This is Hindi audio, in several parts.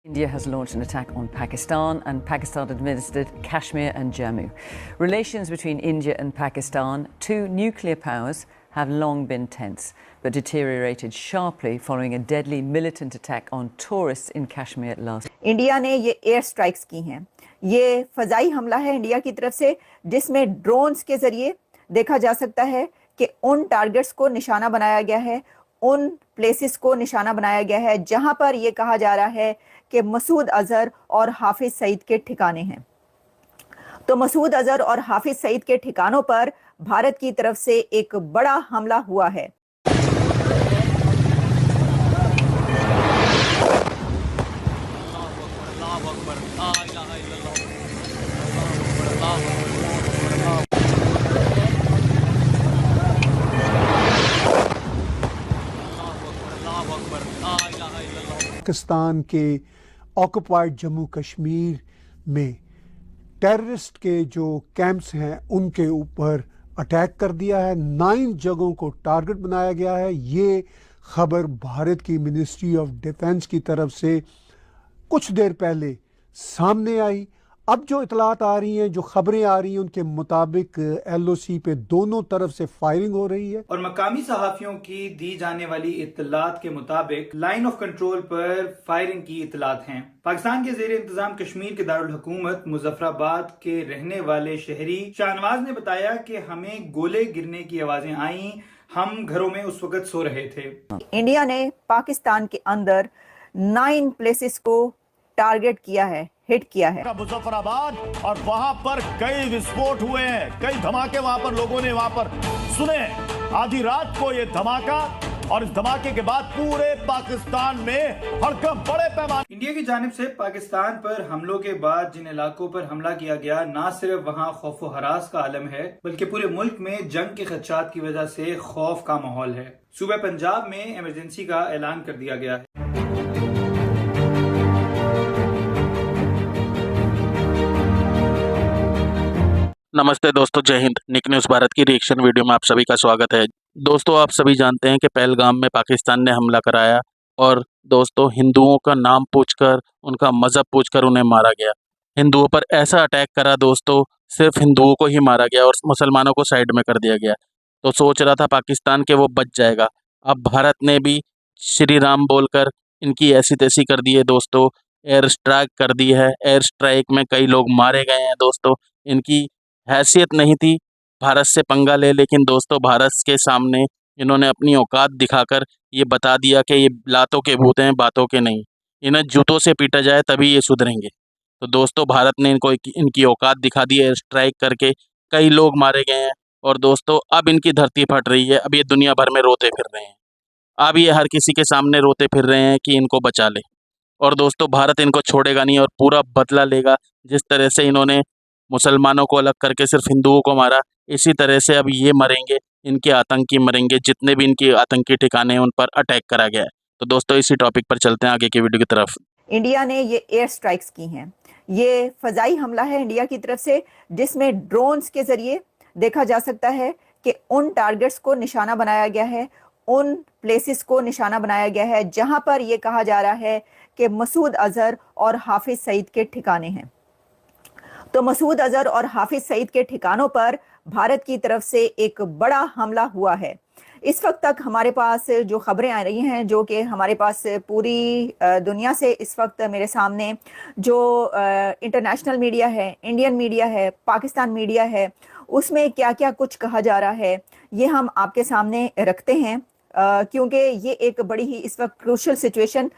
India has launched an attack on Pakistan and Pakistan administered Kashmir and Jammu. Relations between India and Pakistan, two nuclear powers, have long been tense but deteriorated sharply following a deadly militant attack on tourists in Kashmir last. India ने ये एयर स्ट्राइक्स की हैं। ये फजाई हमला है इंडिया की तरफ से, जिसमें ड्रोन्स के जरिए देखा जा सकता है कि उन टारगेट्स को निशाना बनाया गया है, उन प्लेसेस को निशाना बनाया गया है जहां पर यह कहा जा रहा है कि मसूद अजहर और हाफिज सईद के ठिकाने हैं। तो मसूद अजहर और हाफिज सईद के ठिकानों पर भारत की तरफ से एक बड़ा हमला हुआ है। पाकिस्तान के ऑक्युपाइड जम्मू कश्मीर में टेररिस्ट के जो कैंप्स हैं उनके ऊपर अटैक कर दिया है। 9 जगहों को टारगेट बनाया गया है। ये खबर भारत की मिनिस्ट्री ऑफ डिफेंस की तरफ से कुछ देर पहले सामने आई। अब जो इतलात आ रही हैं, जो खबरें आ रही हैं, उनके मुताबिक LOC पे दोनों तरफ से फायरिंग हो रही है और मकामी सहाफियों की दी जाने वाली इतलात के मुताबिक लाइन ऑफ कंट्रोल पर फायरिंग की इतलात हैं। पाकिस्तान के ज़ेर इंतजाम कश्मीर के दारुल हुकूमत मुजफ्फराबाद के रहने वाले शहरी शाहनवाज ने बताया कि हमें गोले गिरने की आवाजें आई, हम घरों में उस वक्त सो रहे थे। इंडिया ने पाकिस्तान के अंदर 9 प्लेसेस को टारगेट किया है, हिट किया है। मुजफ्फराबाद और वहां पर कई विस्फोट हुए हैं, कई धमाके वहां पर लोगों ने वहां पर सुने। आधी रात को ये धमाका और इस धमाके के बाद पूरे पाकिस्तान में हड़कंप बड़े पैमाने। इंडिया की जानिब से पाकिस्तान पर हमलों के बाद जिन इलाकों पर हमला किया गया, न सिर्फ वहां खौफ व हरास का आलम है बल्कि पूरे मुल्क में जंग के खदशात की वजह से खौफ का माहौल है। सूबे पंजाब में इमरजेंसी का ऐलान कर दिया गया है। नमस्ते दोस्तों, जय हिंद। निक न्यूज़ भारत की रिएक्शन वीडियो में आप सभी का स्वागत है। दोस्तों, आप सभी जानते हैं कि पहलगाम में पाकिस्तान ने हमला कराया और दोस्तों हिंदुओं का नाम पूछकर, उनका मज़हब पूछकर उन्हें मारा गया। हिंदुओं पर ऐसा अटैक करा दोस्तों, सिर्फ हिंदुओं को ही मारा गया और मुसलमानों को साइड में कर दिया गया। तो सोच रहा था पाकिस्तान के वो बच जाएगा। अब भारत ने भी श्री राम बोलकर इनकी ऐसी तैसी कर दी है दोस्तों। एयर स्ट्राइक कर दी है। एयर स्ट्राइक में कई लोग मारे गए हैं दोस्तों। इनकी हैसियत नहीं थी भारत से पंगा ले, लेकिन दोस्तों भारत के सामने इन्होंने अपनी औकात दिखाकर ये बता दिया कि ये लातों के भूत हैं, बातों के नहीं। इन्हें जूतों से पीटा जाए तभी ये सुधरेंगे। तो दोस्तों भारत ने इनकी औकात दिखा दी है। स्ट्राइक करके कई लोग मारे गए हैं और दोस्तों अब इनकी धरती फट रही है। अब ये दुनिया भर में रोते फिर रहे हैं। अब ये हर किसी के सामने रोते फिर रहे हैं कि इनको बचा ले। और दोस्तों भारत इनको छोड़ेगा नहीं और पूरा बदला लेगा। जिस तरह से इन्होंने मुसलमानों को अलग करके सिर्फ हिंदुओं को मारा, इसी तरह से अब ये मरेंगे, इनके आतंकी मरेंगे। जितने भी इनके आतंकी ठिकाने हैं उन पर अटैक करा गया है। तो दोस्तों इसी टॉपिक पर चलते हैं आगे की वीडियो की तरफ। इंडिया ने ये एयर स्ट्राइक्स की हैं। ये फजाई हमला है इंडिया की तरफ से, जिसमें ड्रोन्स के जरिए देखा जा सकता है कि उन टारगेट्स को निशाना बनाया गया है, उन प्लेसेस को निशाना बनाया गया है जहां पर यह कहा जा रहा है कि मसूद अजहर और हाफिज सईद के ठिकाने हैं। तो मसूद अजहर और हाफिज सईद के ठिकानों पर भारत की तरफ से एक बड़ा हमला हुआ है। इस वक्त तक हमारे पास जो खबरें आ रही हैं, जो कि हमारे पास पूरी दुनिया से इस वक्त मेरे सामने जो इंटरनेशनल मीडिया है, इंडियन मीडिया है, पाकिस्तान मीडिया है, उसमें क्या क्या कुछ कहा जा रहा है ये हम आपके सामने रखते हैं। क्योंकि ये एक बड़ी ही इस वक्त क्रूशल सिचुएशन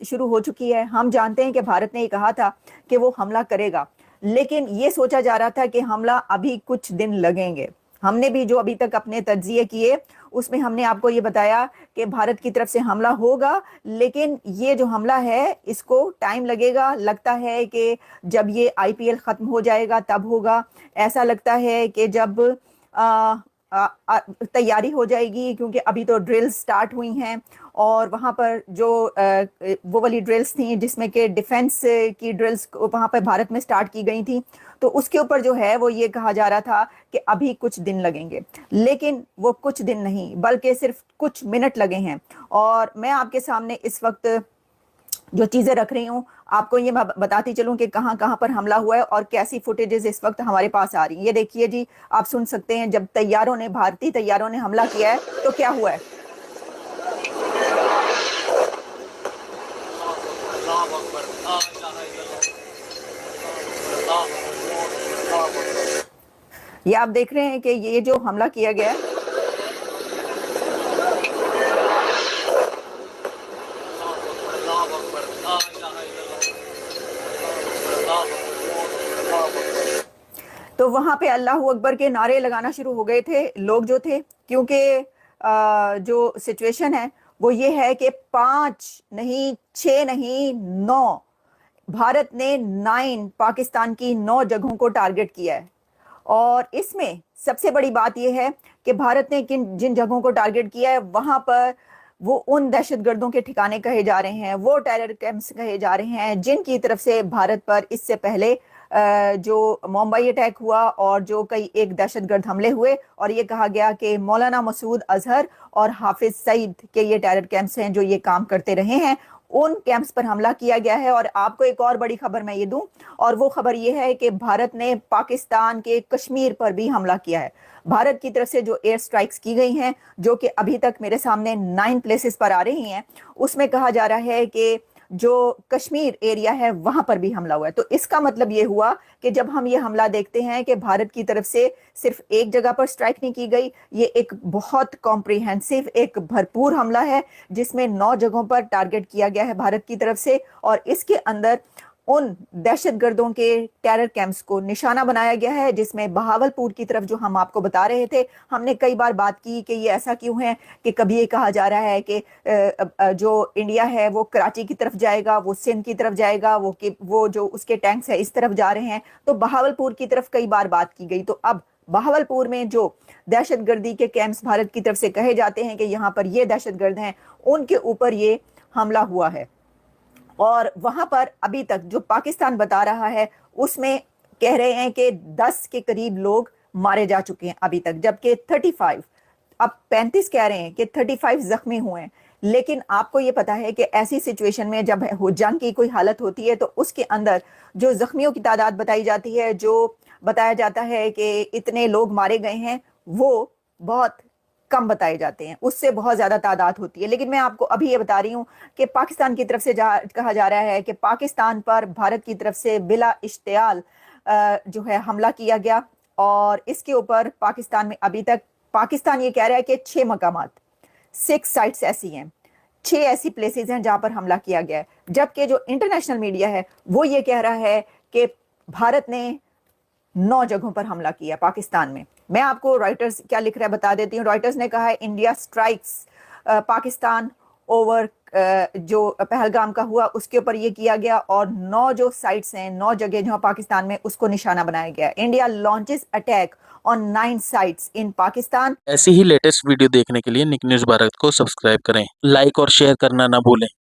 शुरू हो चुकी है। हम जानते हैं कि भारत ने ये कहा था कि वो हमला करेगा, लेकिन ये सोचा जा रहा था कि हमला अभी कुछ दिन लगेंगे। हमने भी जो अभी तक अपने तज्जिए किए उसमें हमने आपको ये बताया कि भारत की तरफ से हमला होगा, लेकिन ये जो हमला है इसको टाइम लगेगा। लगता है कि जब ये IPL ख़त्म हो जाएगा तब होगा। ऐसा लगता है कि जब तैयारी हो जाएगी, क्योंकि अभी तो ड्रिल्स स्टार्ट हुई हैं और वहाँ पर जो वो वाली ड्रिल्स थी जिसमें कि डिफेंस की ड्रिल्स वहाँ पर भारत में स्टार्ट की गई थी, तो उसके ऊपर जो है वो ये कहा जा रहा था कि अभी कुछ दिन लगेंगे, लेकिन वो कुछ दिन नहीं बल्कि सिर्फ कुछ मिनट लगे हैं। और मैं आपके सामने इस वक्त जो चीज़ें रख रही हूँ आपको ये मैं बताती चलूँ कि कहाँ कहाँ पर हमला हुआ है और कैसी फुटेजेस इस वक्त हमारे पास आ रही हैं। ये देखिए जी, आप सुन सकते हैं जब भारतीय तैयारों ने हमला किया है तो क्या हुआ है। ये आप देख रहे हैं कि ये जो हमला किया गया है, तो वहां पे अल्लाह अकबर के नारे लगाना शुरू हो गए थे लोग जो थे, क्योंकि जो सिचुएशन है वो ये है कि 5 नहीं, 6 नहीं, 9 भारत ने 9 पाकिस्तान की 9 जगहों को टारगेट किया है। और इसमें सबसे बड़ी बात यह है कि भारत ने जिन जगहों को टारगेट किया है वहां पर वो उन दहशतगर्दों के ठिकाने कहे जा रहे हैं, वो टेरर कैंप्स कहे जा रहे हैं जिनकी तरफ से भारत पर इससे पहले जो मुंबई अटैक हुआ और जो कई एक दहशतगर्द हमले हुए, और ये कहा गया कि मौलाना मसूद अजहर और हाफिज सईद के ये टेरर कैंप्स हैं जो ये काम करते रहे हैं, उन कैंप्स पर हमला किया गया है। और आपको एक और बड़ी खबर मैं ये दूं, और वो खबर ये है कि भारत ने पाकिस्तान के कश्मीर पर भी हमला किया है। भारत की तरफ से जो एयर स्ट्राइक्स की गई हैं, जो कि अभी तक मेरे सामने 9 प्लेसेस पर आ रही हैं, उसमें कहा जा रहा है कि जो कश्मीर एरिया है वहां पर भी हमला हुआ है। तो इसका मतलब ये हुआ कि जब हम ये हमला देखते हैं कि भारत की तरफ से सिर्फ एक जगह पर स्ट्राइक नहीं की गई, ये एक बहुत कॉम्प्रिहेंसिव, एक भरपूर हमला है जिसमें 9 जगहों पर टारगेट किया गया है भारत की तरफ से, और इसके अंदर उन दहशतगर्दों के टेरर कैंप्स को निशाना बनाया गया है, जिसमें बहावलपुर की तरफ जो हम आपको बता रहे थे, हमने कई बार बात की कि ये ऐसा क्यों है कि कभी ये कहा जा रहा है कि जो इंडिया है वो कराची की तरफ जाएगा, वो सिंध की तरफ जाएगा, वो जो उसके टैंक्स है इस तरफ जा रहे हैं, तो बहावलपुर की तरफ कई बार बात की गई। तो अब बहावलपुर में जो दहशतगर्दी के कैंप्स भारत की तरफ से कहे जाते हैं कि यहाँ पर ये दहशतगर्द हैं, उनके ऊपर ये हमला हुआ है। और वहां पर अभी तक जो पाकिस्तान बता रहा है उसमें कह रहे हैं कि 10 के करीब लोग मारे जा चुके हैं अभी तक, जबकि 35, अब 35 कह रहे हैं कि 35 जख्मी हुए हैं। लेकिन आपको ये पता है कि ऐसी सिचुएशन में जब जंग की कोई हालत होती है तो उसके अंदर जो जख्मियों की तादाद बताई जाती है, जो बताया जाता है कि इतने लोग मारे गए हैं, वो बहुत कम बताए जाते हैं, उससे बहुत ज्यादा तादाद होती है। लेकिन मैं आपको अभी ये बता रही हूँ कि पाकिस्तान की तरफ से कहा जा रहा है कि पाकिस्तान पर भारत की तरफ से बिला इश्तियाल जो है हमला किया गया, और इसके ऊपर पाकिस्तान में अभी तक पाकिस्तान ये कह रहा है कि 6 मकामात, 6 साइट्स ऐसी हैं, 6 ऐसी प्लेसेस हैं जहां पर हमला किया गया है। जबकि जो इंटरनेशनल मीडिया है वो ये कह रहा है कि भारत ने 9 जगहों पर हमला किया पाकिस्तान में। मैं आपको रॉयटर्स क्या लिख रहा है बता देती हूँ। रॉयटर्स ने कहा है इंडिया स्ट्राइक्स पाकिस्तान ओवर जो पहलगाम का हुआ उसके ऊपर ये किया गया, और 9 जो साइट्स हैं, 9 जगह जहां पाकिस्तान में, उसको निशाना बनाया गया। India launches attack on 9 sites in Pakistan. ऐसी ही लेटेस्ट वीडियो देखने के लिए निक न्यूज़ भारत को सब्सक्राइब करें, लाइक और शेयर करना ना भूलें।